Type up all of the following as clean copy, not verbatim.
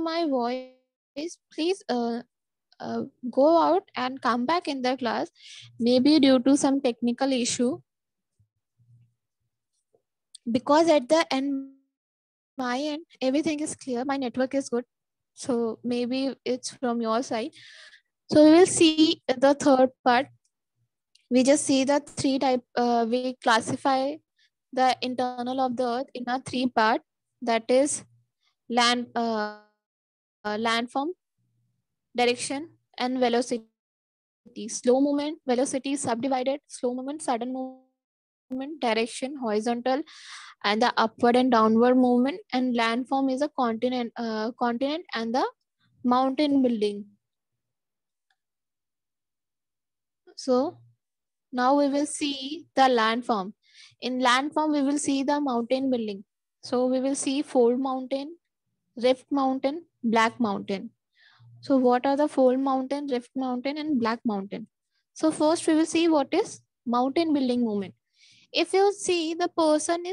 my voice, please go out and come back in the class. Maybe due to some technical issue, because at the end, my end, everything is clear. My network is good. So maybe it's from your side. So we will see the third part. We just see the three type. We classify the internal of the earth in a three part. That is landform, direction, and velocity. Slow movement, velocity is subdivided. Slow movement, sudden movement, direction, horizontal, and the upward and downward movement. And landform is a continent and the mountain building. So now we will see the landform. In landform, we will see the mountain building. So we will see fold mountain, rift mountain, black mountain. So what are the fold mountain, rift mountain, and black mountain? So first we will see what is mountain building movement. If you see, the person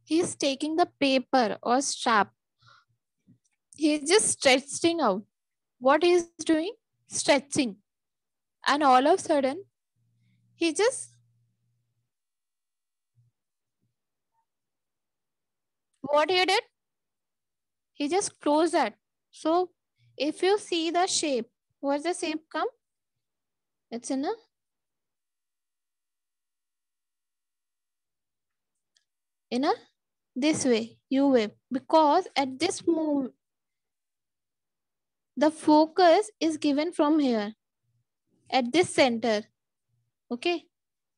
he's taking the paper or strap. He's just stretching out. What he is doing? Stretching. And all of a sudden, he just, what he did? He just closed that. So if you see the shape, what's the shape come? It's in a this way, U wave. Because at this moment, the focus is given from here, at this center. Okay.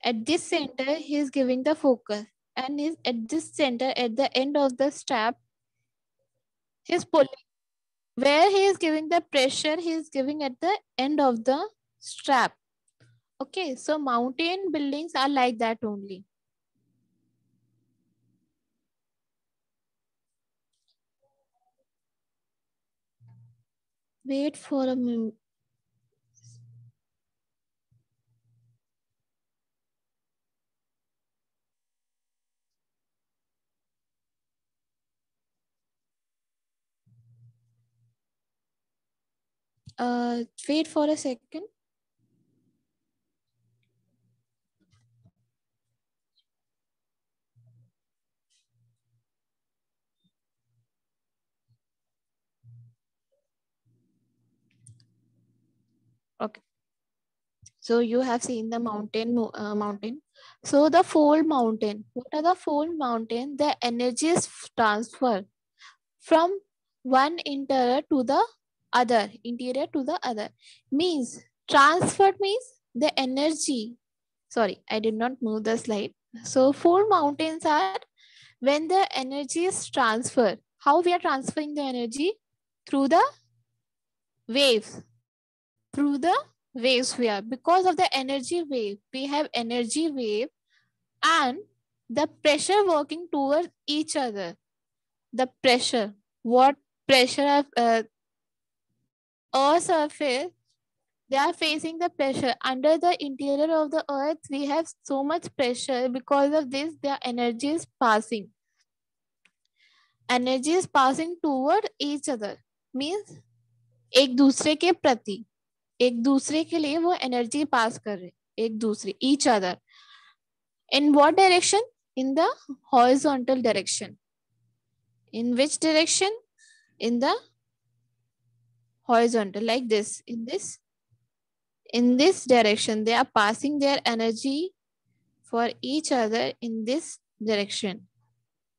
At this center, he is giving the focus. And is at this center, at the end of the strap, he's pulling. Where he is giving the pressure, he is giving at the end of the strap. Okay, so mountain buildings are like that only. Wait for a minute. Wait for a second. Okay. So you have seen the mountain. So the fold mountain. What are the fold mountain? The energy is transfer from one interior to the interior to the other. Means transfer means the energy. Sorry, I did not move the slide. So fold mountains are when the energy is transferred. How we are transferring the energy? Through the waves. Through the waves we are. Because of the energy wave, we have energy wave and the pressure working towards each other. The pressure. What pressure of Earth's surface, they are facing the pressure. Under the interior of the earth, we have so much pressure. Because of this, their energy is passing. Energy is passing toward each other. Means एक दूसरे के प्रति, एक दूसरे के लिए वो energy पास कर रहे, एक दूसरे, each other. In what direction? In the horizontal direction. In which direction? In the horizontal, like this. In this direction, they are passing their energy for each other in this direction.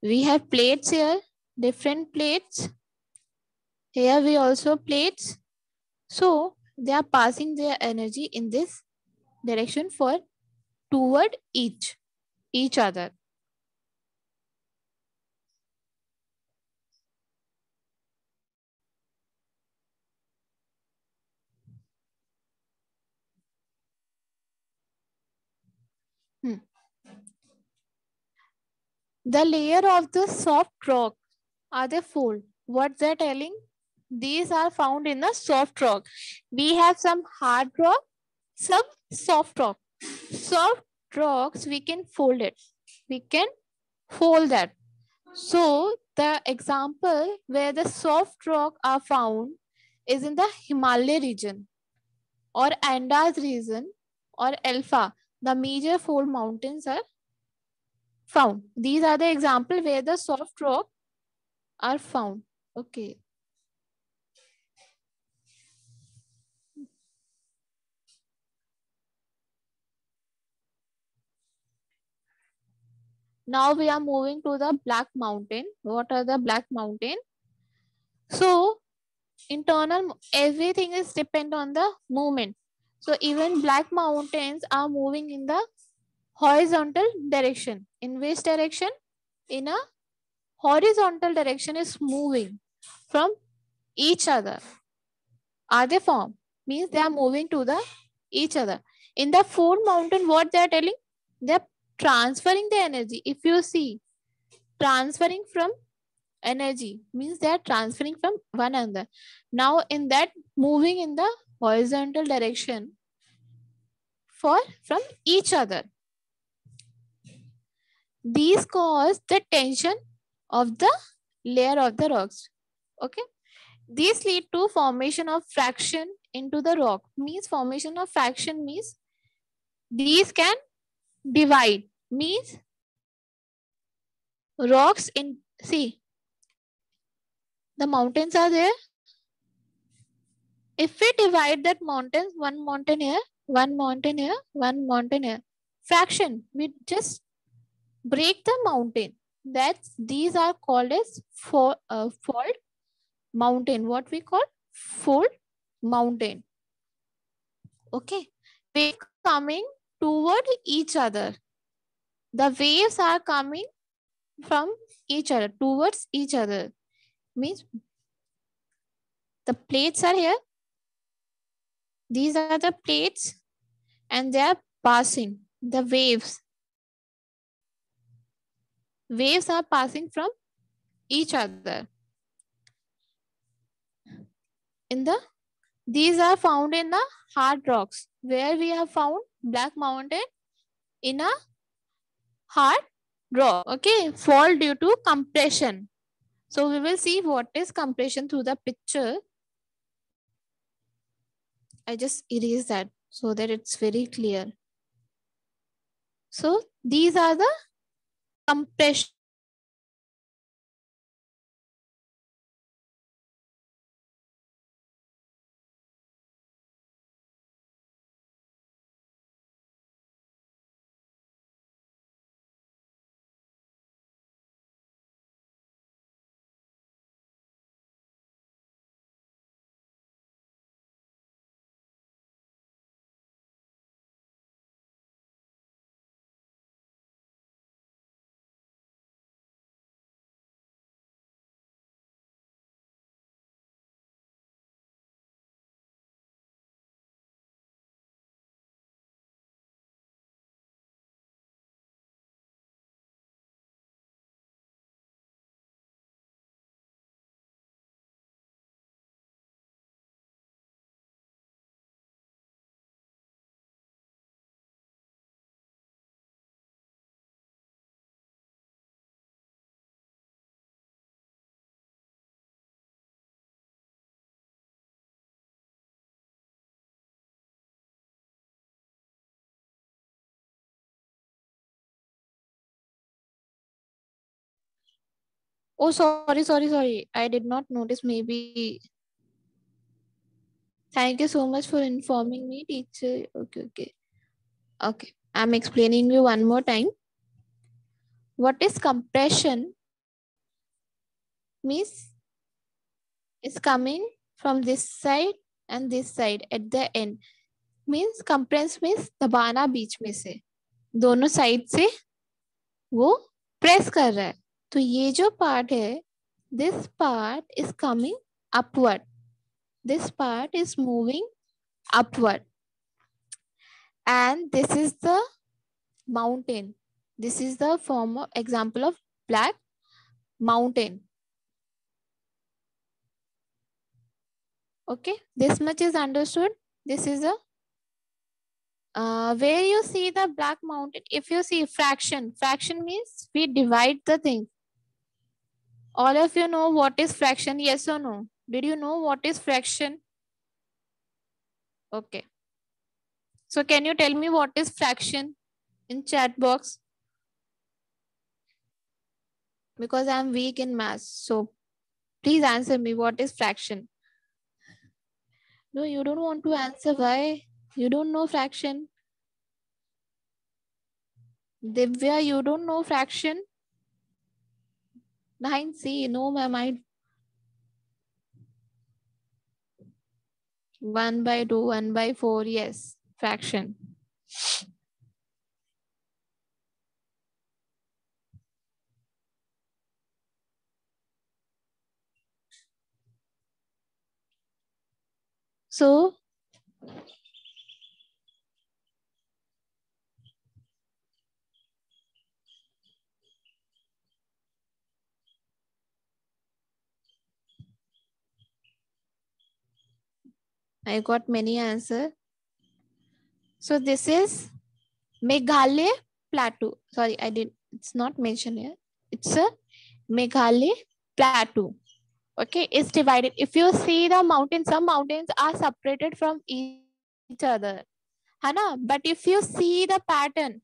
We have plates here, different plates. Here we also plates. So they are passing their energy in this direction for toward each other. The layer of the soft rock are they fold. What they're telling? These are found in the soft rock. We have some hard rock, some soft rock. Soft rocks, we can fold it. We can fold that. So The example where the soft rock are found is in the Himalaya region or Andes region or Alpha. The major fold mountains are found. These are the example where the soft rock are found. Okay. Now we are moving to the Black Mountain. What are the Black Mountain? So internal, everything is depend on the movement. So even Black Mountains are moving in the horizontal direction. In which direction? In a horizontal direction is moving from each other. Are they formed? Means they are moving to the each other. In the fold mountain, what they are telling? They are transferring the energy. If you see, transferring from energy means they are transferring from one another. Now in that moving in the horizontal direction from each other. These cause the tension of the layer of the rocks. Okay. These lead to formation of fraction into the rock. Means formation of fraction means these can divide. Means rocks in, see, the mountains are there. If we divide that mountains, one mountain here, one mountain here, one mountain here, fraction, we just break the mountain. That's, these are called as fold mountain. What we call fold mountain. Okay. Wave coming toward each other. The waves are coming from each other, towards each other. Means the plates are here. These are the plates and they are passing. The waves. Waves are passing from each other. In the, these are found in the hard rocks. Where we have found Black Mountain? In a hard rock. Okay, fall due to compression. So we will see what is compression through the picture. I just erase that so that it's very clear. So these are the compression. Oh, sorry. I did not notice. Maybe. Thank you so much for informing me, teacher. Okay. I'm explaining you one more time. What is compression? Means it's coming from this side and this side at the end. Means compress means दबाना बीच में से, दोनों side से वो press कर रहा है. तो ये जो पार्ट है, this part is coming upward. This part is moving upward. And this is the mountain. This is the form of example of Black Mountain. Okay, this much is understood. This is a where you see the Black Mountain. If you see fraction means we divide the thing. All of you know what is fraction? Yes or no? Did you know what is fraction? Okay. So can you tell me what is fraction in chat box? Because I'm weak in math. So please answer me. What is fraction? No, you don't want to answer. Why? You don't know fraction. Divya, you don't know fraction? 9C. No, ma'am. 1/2, 1/4. Yes. Fraction. So I got many answers. So this is Meghalaya Plateau. Sorry, I did. It's not mentioned here. It's a Meghalaya Plateau. Okay, it's divided. If you see the mountains, some mountains are separated from each other. Hana? But if you see the pattern,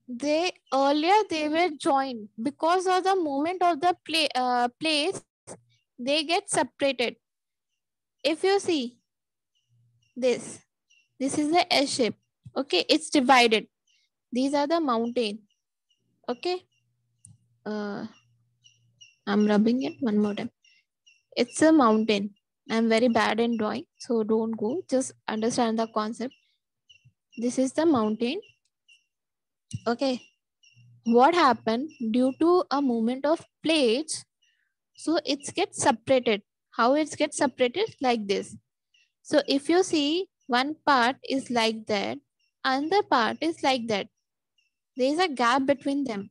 they earlier they were joined because of the movement of the place. They get separated. If you see this, this is the S shape. Okay, it's divided. These are the mountain. Okay. I'm rubbing it one more time. It's a mountain. I'm very bad in drawing, so don't go. Just understand the concept. This is the mountain. Okay. What happened due to a movement of plates? So it gets separated. How it gets separated? Like this. So if you see one part is like that, another part is like that. There is a gap between them.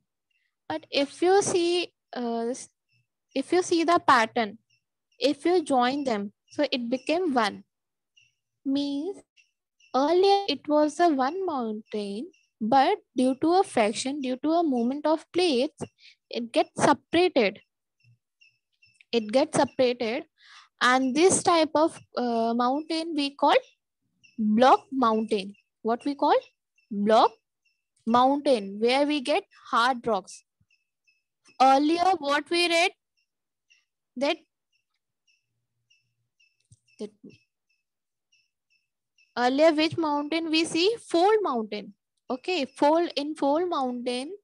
But if you see the pattern, if you join them, so it became one. Means earlier it was a one mountain, but due to a fraction, due to a movement of plates, it gets separated. It gets separated, and this type of mountain we call block mountain. What we call block mountain, where we get hard rocks. Earlier, what we read that that earlier which mountain we see? Fold mountain. Okay, fold mountain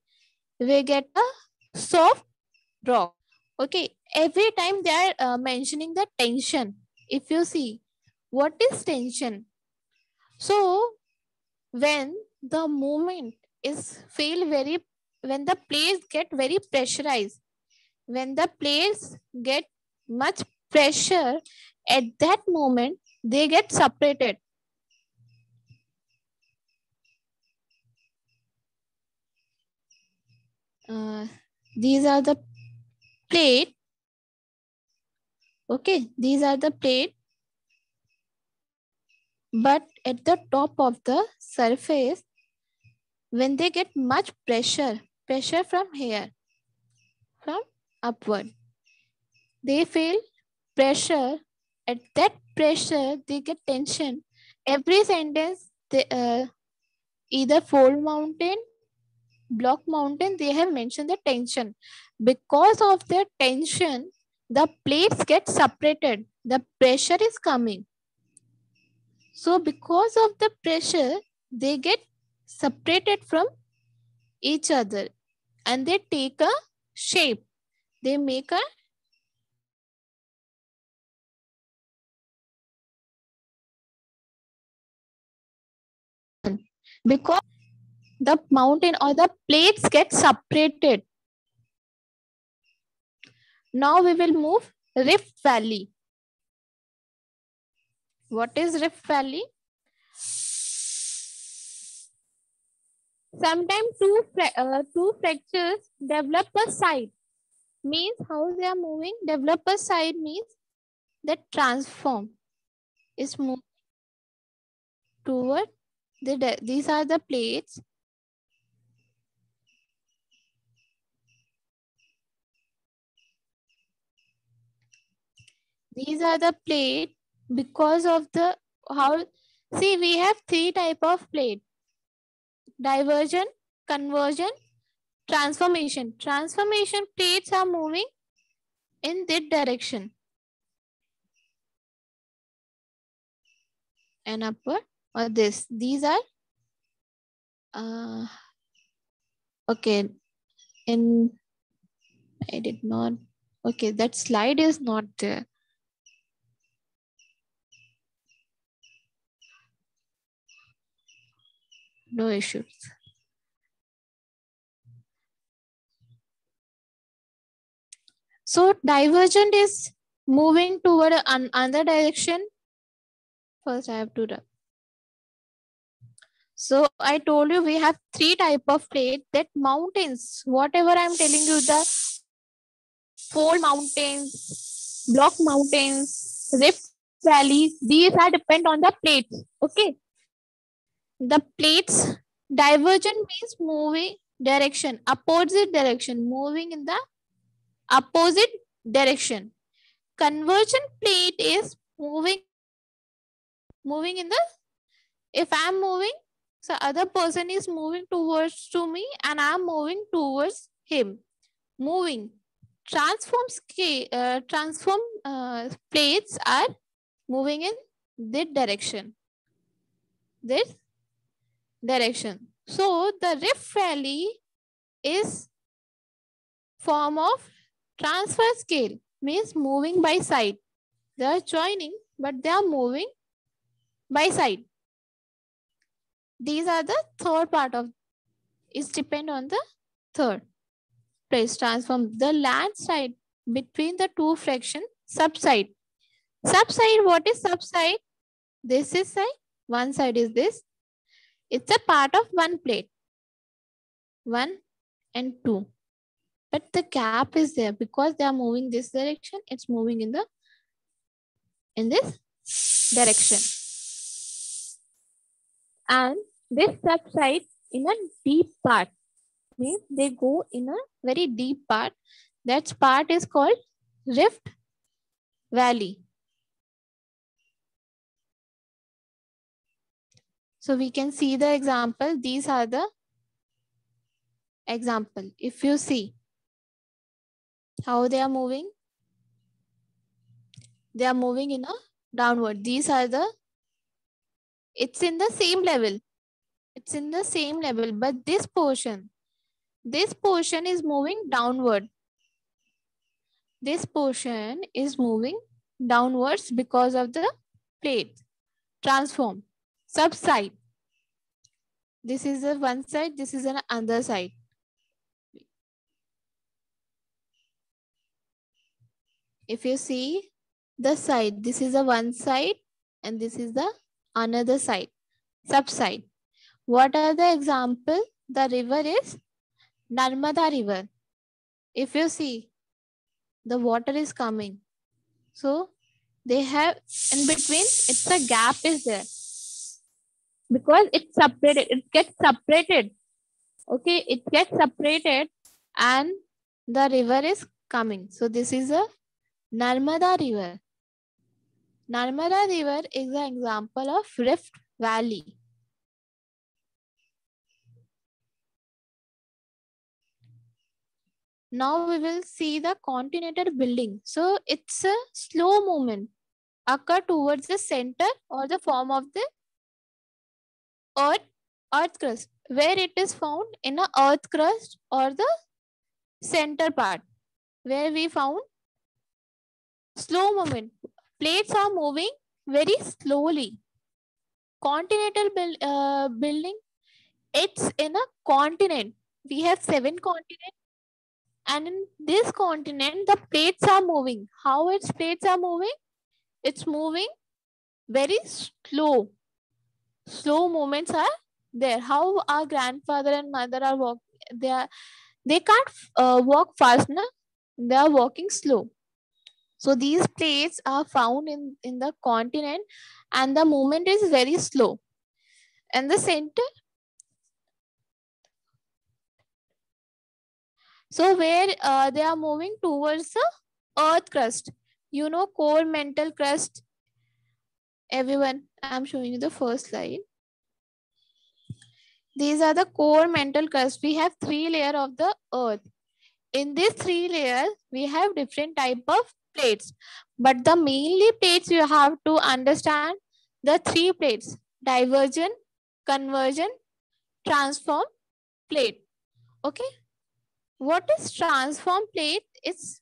we get a soft rock. Okay, every time they are mentioning the tension. If you see what is tension, so when the movement is feel very, when the plates get very pressurized, when the plates get much pressure, at that moment they get separated. These are the plate. Okay, these are the plate, but at the top of the surface, when they get much pressure from here, from upward, they feel pressure. At that pressure, they get tension. Every sentence, they, either fold mountain, block mountain, they have mentioned the tension. Because of the tension, the plates get separated. The pressure is coming. So because of the pressure, they get separated from each other and they take a shape. They make a because the mountain or the plates get separated. Now we will move Rift Valley. What is Rift Valley? Sometimes two fractures develop a side. Means how they are moving. Develop a side means that transform is moved toward these are the plates. These are the plate because of the how. See, we have three type of plate: diversion, conversion, transformation. Transformation plates are moving in that direction and upward or this. These are uh, okay. In I did not. Okay, that slide is not there. No issues. So divergent is moving toward another direction. First, I have to do. So I told you we have three type of plate that mountains. Whatever I'm telling you, the fold mountains, block mountains, rift valley. These are depend on the plates. Okay, the plates divergent means moving direction, opposite direction, moving in the opposite direction. Convergent plate is moving in the, if I'm moving, so other person is moving towards to me and I'm moving towards him. Moving. Transform plates are moving in this direction. This direction. So the Rift Valley is form of transfer scale, means moving by side. They are joining, but they are moving by side. These are the third part of, is depend on the third. Place transform the land side between the two fraction subside. Subside, what is subside? This is side, one side is this. It's a part of one plate, 1 and 2. But the gap is there because they are moving this direction. It's moving in this direction. And this subside in a deep part, means they go in a very deep part. That part is called Rift Valley. So we can see the example. These are the example. If you see how they are moving in a downward. These are the, it's in the same level. It's in the same level, but this portion is moving downward. This portion is moving downwards because of the plate transform. Subside. This is the one side, this is an other side. If you see the side, this is the one side and this is the another side. Subside. What are the example? The river is Narmada river. If you see, the water is coming. So they have in between, it's a gap is there. Because it's separated, it gets separated. Okay, it gets separated and the river is coming. So this is a Narmada river. Narmada river is an example of Rift Valley. Now we will see the continental building. So it's a slow movement occur towards the center or the form of the earth crust, where it is found in a earth crust or the center part, where we found slow movement. Plates are moving very slowly. Continental building, it's in a continent. We have 7 continents. And in this continent, the plates are moving. How its plates are moving? It's moving very slow. Slow movements are there. How our grandfather and mother are walking? They can't walk fast, na? They are walking slow. So these plates are found in the continent, and the movement is very slow. And the center, so where they are moving towards the earth crust. You know core mantle crust. Everyone, I'm showing you the first slide. These are the core mantle crust. We have 3 layers of the earth. In these 3 layers, we have different type of plates. But the mainly plates you have to understand the 3 plates: divergent, convergent, transform plate. Okay. What is transform plate? It's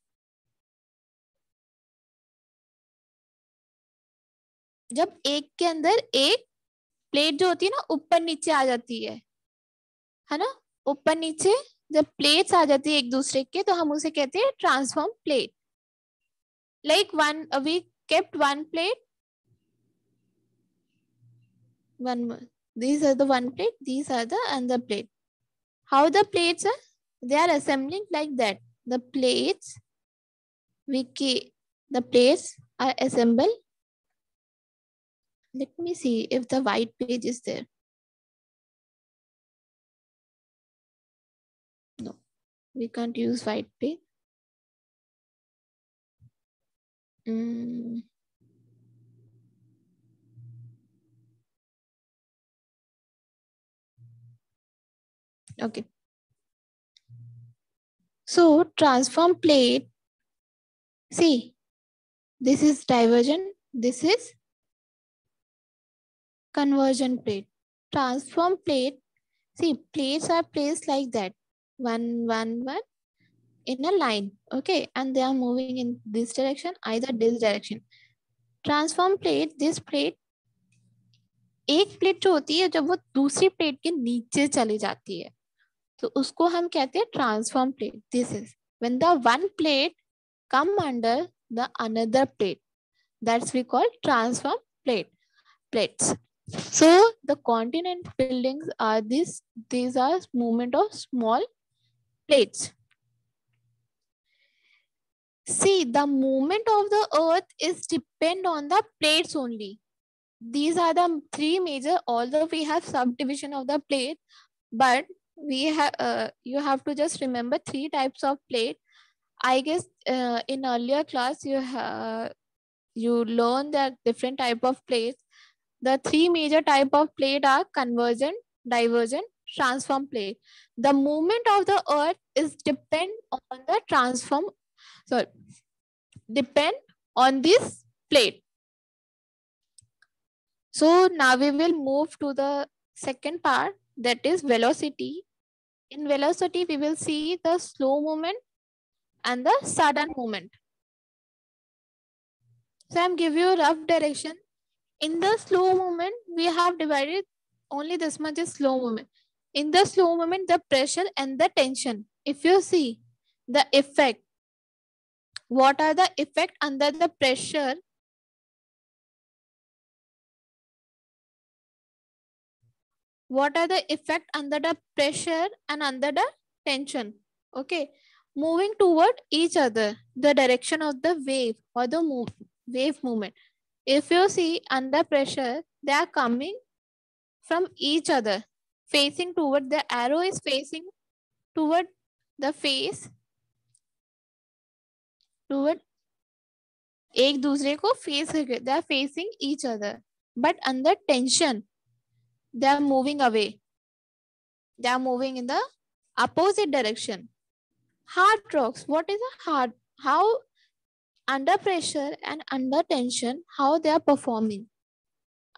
जब एक के अंदर एक plate जो होती है ना ऊपर नीचे आ जाती है ना, ऊपर नीचे जब प्लेट्स आ जाती है एक दूसरे के तो हम उसे कहते हैं transform plate. Like we kept one plate, these are the one plate, these are the another plate. How the plates are? They are assembling like that. The plates are assembled. Let me see if the white page is there. No, we can't use white page. Okay. So transform plate, see, this is divergent, this is convergent plate. Transform plate, see, plates are placed like that. One in a line. Okay. And they are moving in this direction, either this direction. Transform plate, this plate, एक plate जो होती है जब वो दूसरी plate के नीचे चली जाती है तो उसको हम कहते हैं transform plate. This is when the one plate come under the another plate, that's we call transform plates. So the continent buildings are these are movement of small plates. See, the movement of the earth is depend on the plates only. These are the 3 major, although we have subdivision of the plate, but we have you have to just remember 3 types of plate. I guess in earlier class you learn that different type of plates. The 3 major type of plate are convergent, divergent, transform plate. The movement of the earth is depend on this plate. So now we will move to the second part, that is velocity. In velocity, we will see the slow movement and the sudden movement. So I'm giving you a rough direction. In the slow movement, we have divided only this much is slow movement. In the slow movement, the pressure and the tension. If you see the effect, what are the effect under the pressure? What are the effect under the pressure and under the tension? Okay, moving toward each other, the direction of the wave or the wave movement. If you see under pressure, they are coming from each other, facing toward, the arrow is facing toward the face, toward एक दूसरे को face करके, they are facing each other. But under tension, they are moving away. They are moving in the opposite direction. Hard rocks. What is a hard? How under pressure and under tension, how they are performing?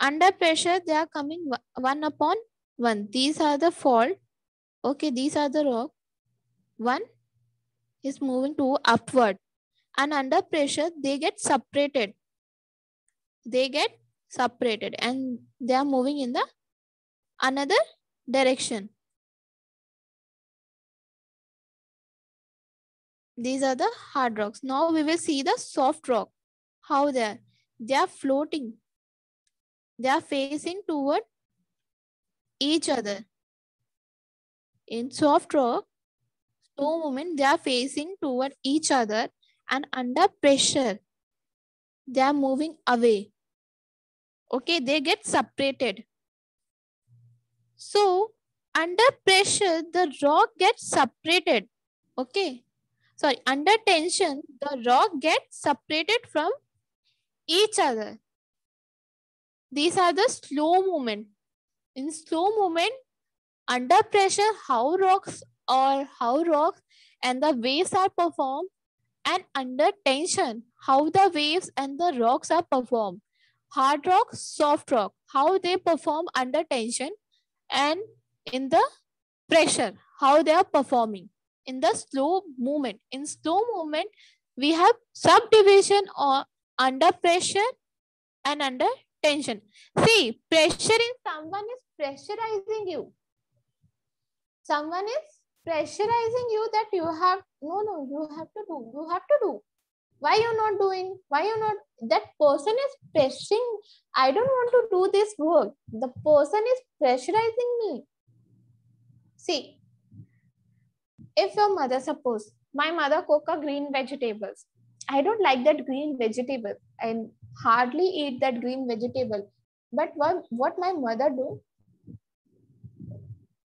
Under pressure, they are coming one upon one. These are the fault. Okay, these are the rock. One is moving to upward. And under pressure, they get separated. They get separated and they are moving in the another direction. These are the hard rocks. Now we will see the soft rock. How they are? They are floating. They are facing toward each other. In soft rock, slow movement, they are facing toward each other, and under pressure, they are moving away. Okay, they get separated. So under pressure, the rock gets separated. Okay. under tension, the rock gets separated from each other. These are the slow movement. In slow movement, under pressure, how rocks and the waves are performed, and under tension, how the waves and the rocks are performed. Hard rock, soft rock, how they perform under tension, and in the pressure, how they are performing. In the slow movement, we have subdivision or under pressure and under tension. See, pressure in someone is pressurizing you. Someone is pressurizing you that you have, you have to do. Why you not doing? Why you not? That person is pressuring. I don't want to do this work. The person is pressurizing me. See, if your mother, suppose my mother cook a green vegetables. I don't like that green vegetable. I hardly eat that green vegetable. But what my mother do?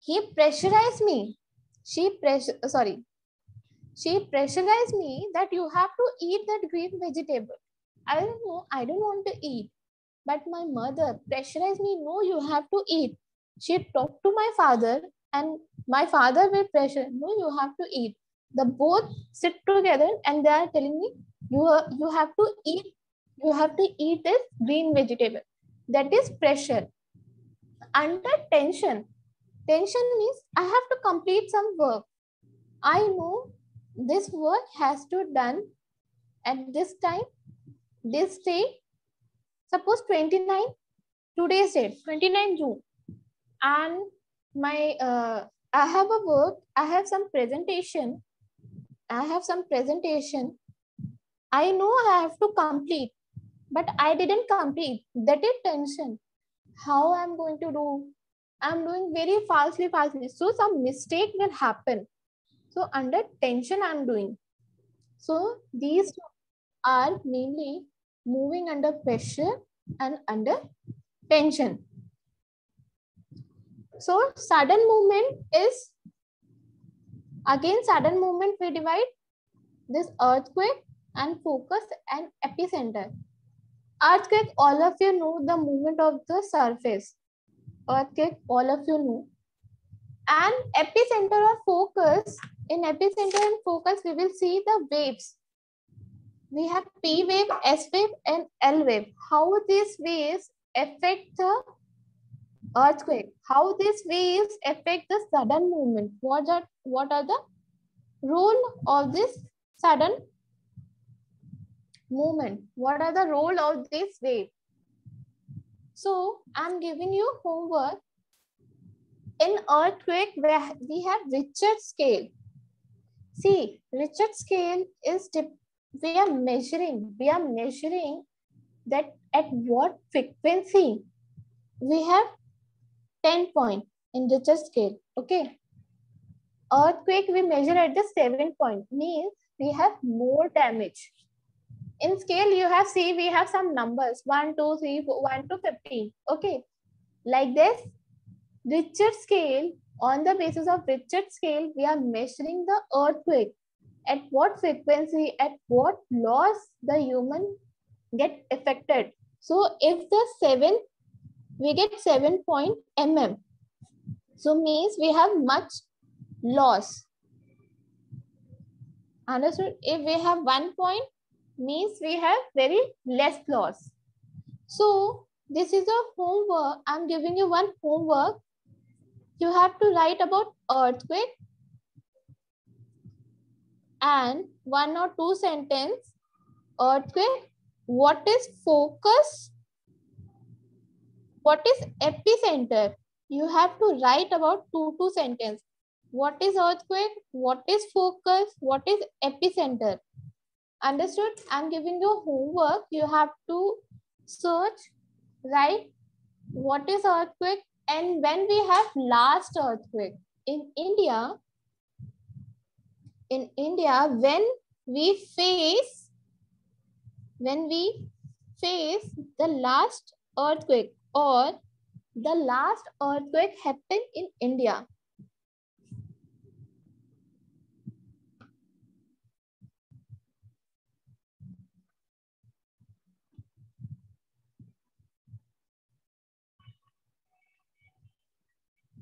He pressurized me. She pressurized me that you have to eat that green vegetable. I don't know. I don't want to eat. But my mother pressurized me. No, you have to eat. She talked to my father, and my father will pressure. No, you have to eat. The both sit together and they are telling me, you have to eat. You have to eat this green vegetable. That is pressure. Under tension. Tension means I have to complete some work. I know this work has to done at this time, this day. Suppose 29, today's date, 29 June. And my I have a work, I have some presentation. I know I have to complete, but I didn't complete. That is tension. How I'm going to do? I'm doing very fastly. So some mistake will happen. So under tension I'm doing. So these are mainly moving under pressure and under tension. So sudden movement is, again sudden movement we divide this earthquake and focus and epicenter. Earthquake, all of you know the movement of the surface. Earthquake, all of you know. And epicenter or focus, in epicenter and focus we will see the waves. We have P wave, S wave and L wave. How these waves affect the earthquake? How these waves affect the sudden movement? What are the role of this sudden movement? What are the role of this wave? So I'm giving you homework. In earthquake, where we have Richter scale. See, Richter scale is we are measuring that at what frequency we have 10 point in Richter scale. Okay. Earthquake we measure at the 7 point, means we have more damage. In scale you have, see, we have some numbers 1, 2, 3, 4, 1 to 15. Okay. Like this, Richter scale, on the basis of Richter scale, we are measuring the earthquake. At what frequency, at what loss the human get affected. So if the 7, we get 7 point mm. So means we have much loss. Understood? If we have 1 point, means we have very less loss. So this is a homework. I'm giving you one homework. You have to write about earthquake and 1 or 2 sentence. Earthquake, what is focus, what is epicenter? You have to write about 2 sentence. What is earthquake, what is focus, what is epicenter? Understood? I'm giving you homework. You have to search, write what is earthquake and when we have last earthquake. In India, when we face the last earthquake or the last earthquake happened in India.